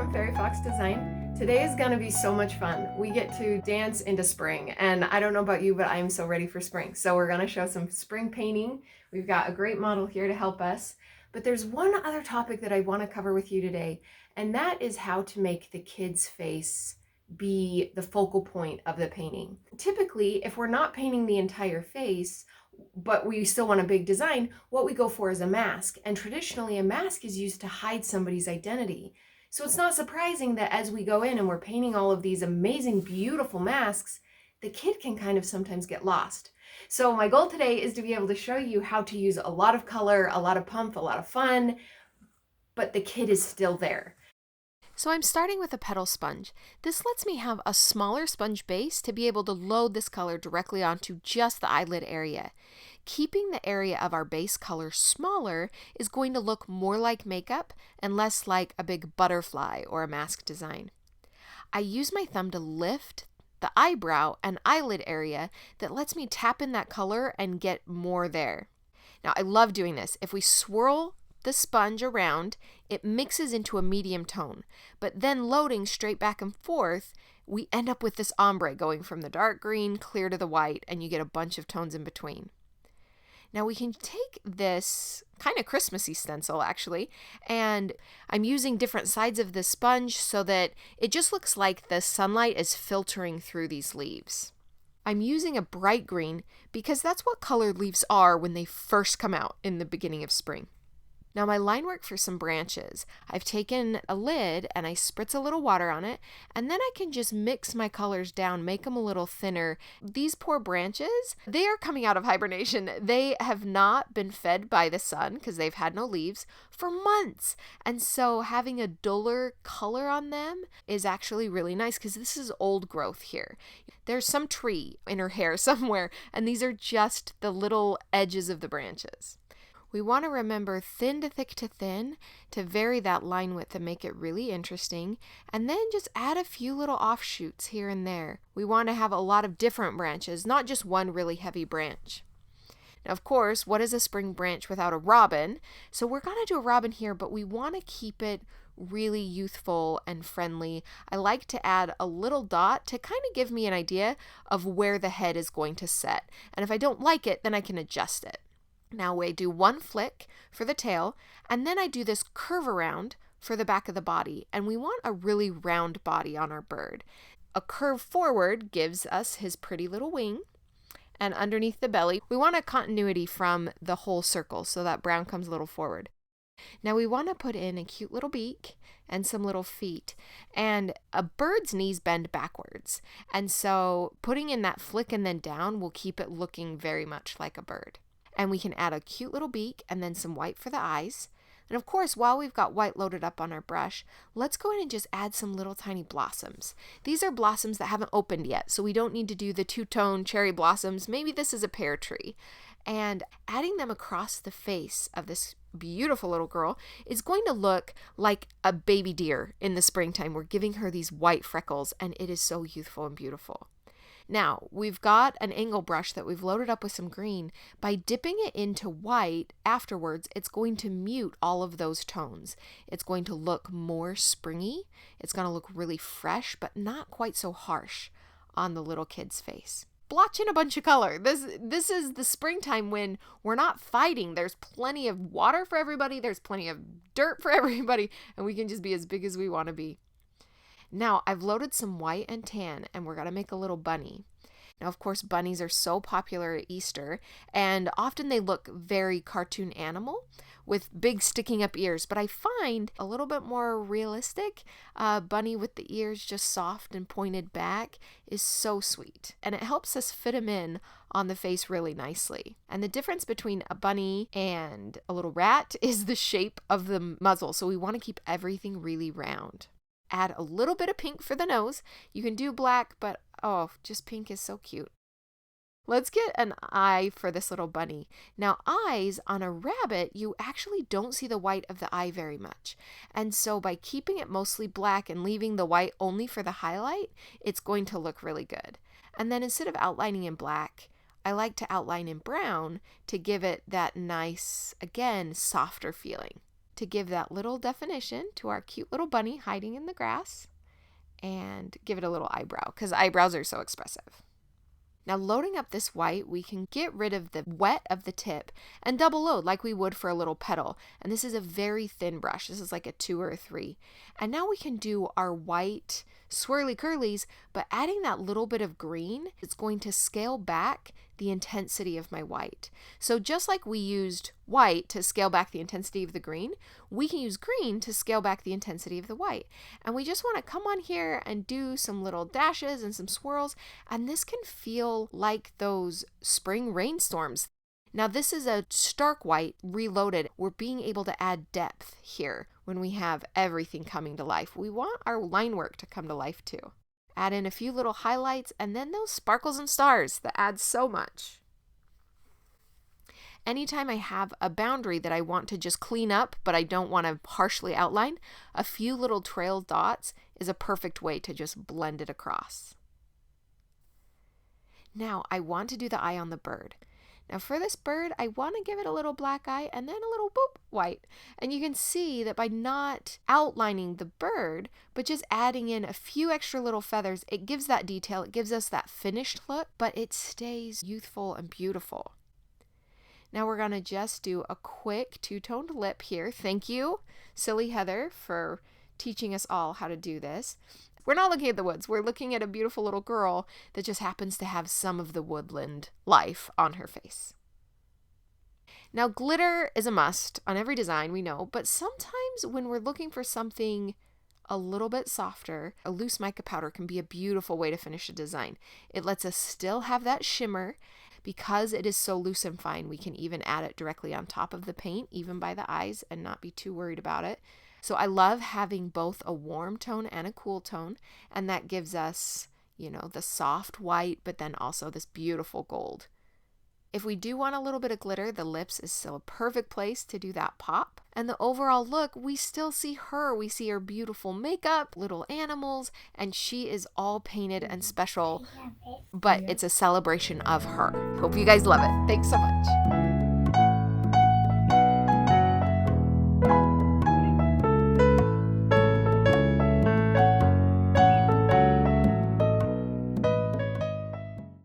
from Fairy Fox Design. Today is gonna be so much fun. We get to dance into spring, and I don't know about you, but I'm so ready for spring. So we're gonna show some spring painting. We've got a great model here to help us. But there's one other topic that I wanna cover with you today, and that is how to make the kid's face be the focal point of the painting. Typically, if we're not painting the entire face, but we still want a big design, what we go for is a mask. And traditionally, a mask is used to hide somebody's identity. So it's not surprising that as we go in and we're painting all of these amazing, beautiful masks, the kid can kind of sometimes get lost. So my goal today is to be able to show you how to use a lot of color, a lot of pump, a lot of fun, but the kid is still there. So I'm starting with a petal sponge. This lets me have a smaller sponge base to be able to load this color directly onto just the eyelid area. Keeping the area of our base color smaller is going to look more like makeup and less like a big butterfly or a mask design. I use my thumb to lift the eyebrow and eyelid area that lets me tap in that color and get more there. Now I love doing this. If we swirl the sponge around, it mixes into a medium tone, but then loading straight back and forth, we end up with this ombre going from the dark green clear to the white, and you get a bunch of tones in between. Now we can take this kind of Christmassy stencil actually, and I'm using different sides of the sponge so that it just looks like the sunlight is filtering through these leaves. I'm using a bright green because that's what colored leaves are when they first come out in the beginning of spring. Now my line work for some branches, I've taken a lid and I spritz a little water on it, and then I can just mix my colors down, make them a little thinner. These poor branches, they are coming out of hibernation. They have not been fed by the sun because they've had no leaves for months. And so having a duller color on them is actually really nice because this is old growth here. There's some tree in her hair somewhere, and these are just the little edges of the branches. We want to remember thin to thick to thin to vary that line width and make it really interesting, and then just add a few little offshoots here and there. We want to have a lot of different branches, not just one really heavy branch. Now, of course, what is a spring branch without a robin? So we're going to do a robin here, but we want to keep it really youthful and friendly. I like to add a little dot to kind of give me an idea of where the head is going to set. And if I don't like it, then I can adjust it. Now I do one flick for the tail, and then I do this curve around for the back of the body, and we want a really round body on our bird. A curve forward gives us his pretty little wing, and underneath the belly, we want a continuity from the whole circle, so that brown comes a little forward. Now we want to put in a cute little beak and some little feet, and a bird's knees bend backwards, and so putting in that flick and then down will keep it looking very much like a bird. And we can add a cute little beak and then some white for the eyes. And of course, while we've got white loaded up on our brush, let's go in and just add some little tiny blossoms. These are blossoms that haven't opened yet, so we don't need to do the two-tone cherry blossoms. Maybe this is a pear tree. And adding them across the face of this beautiful little girl is going to look like a baby deer in the springtime. We're giving her these white freckles, and it is so youthful and beautiful. Now, we've got an angle brush that we've loaded up with some green. By dipping it into white afterwards, it's going to mute all of those tones. It's going to look more springy. It's going to look really fresh, but not quite so harsh on the little kid's face. Blotch in a bunch of color. This is the springtime when we're not fighting. There's plenty of water for everybody. There's plenty of dirt for everybody, and we can just be as big as we want to be. Now I've loaded some white and tan, and we're going to make a little bunny. Now, of course, bunnies are so popular at Easter, and often they look very cartoon animal with big sticking up ears, but I find a little bit more realistic bunny with the ears just soft and pointed back is so sweet, and it helps us fit them in on the face really nicely. And the difference between a bunny and a little rat is the shape of the muzzle, so we want to keep everything really round. Add a little bit of pink for the nose. You can do black, but oh, just pink is so cute. Let's get an eye for this little bunny. Now, eyes on a rabbit, you actually don't see the white of the eye very much. And so by keeping it mostly black and leaving the white only for the highlight, it's going to look really good. And then instead of outlining in black, I like to outline in brown to give it that nice, again, softer feeling. to give that little definition to our cute little bunny hiding in the grass, and give it a little eyebrow because eyebrows are so expressive. Now loading up this white, we can get rid of the wet of the tip and double load like we would for a little petal. And this is a very thin brush. This is like a 2 or a 3. And now we can do our white swirly curlies, but adding that little bit of green, it's going to scale back the intensity of my white. So just like we used white to scale back the intensity of the green, we can use green to scale back the intensity of the white. And we just want to come on here and do some little dashes and some swirls, and this can feel like those spring rainstorms. Now this is a stark white reloaded. We're being able to add depth here when we have everything coming to life. We want our line work to come to life too. Add in a few little highlights and then those sparkles and stars that add so much. Anytime I have a boundary that I want to just clean up, but I don't want to harshly outline, a few little trail dots is a perfect way to just blend it across. Now I want to do the eye on the bird. Now for this bird, I want to give it a little black eye and then a little boop white. And you can see that by not outlining the bird, but just adding in a few extra little feathers, it gives that detail, it gives us that finished look, but it stays youthful and beautiful. Now we're going to just do a quick two-toned lip here. Thank you, Silly Heather, for teaching us all how to do this. We're not looking at the woods. We're looking at a beautiful little girl that just happens to have some of the woodland life on her face. Now, glitter is a must on every design, we know, but sometimes when we're looking for something a little bit softer, a loose mica powder can be a beautiful way to finish a design. It lets us still have that shimmer. Because it is so loose and fine, we can even add it directly on top of the paint, even by the eyes, and not be too worried about it. So I love having both a warm tone and a cool tone, and that gives us, the soft white, but then also this beautiful gold. If we do want a little bit of glitter, the lips is still a perfect place to do that pop. And the overall look, we still see her. We see her beautiful makeup, little animals, and she is all painted and special, but it's a celebration of her. Hope you guys love it. Thanks so much.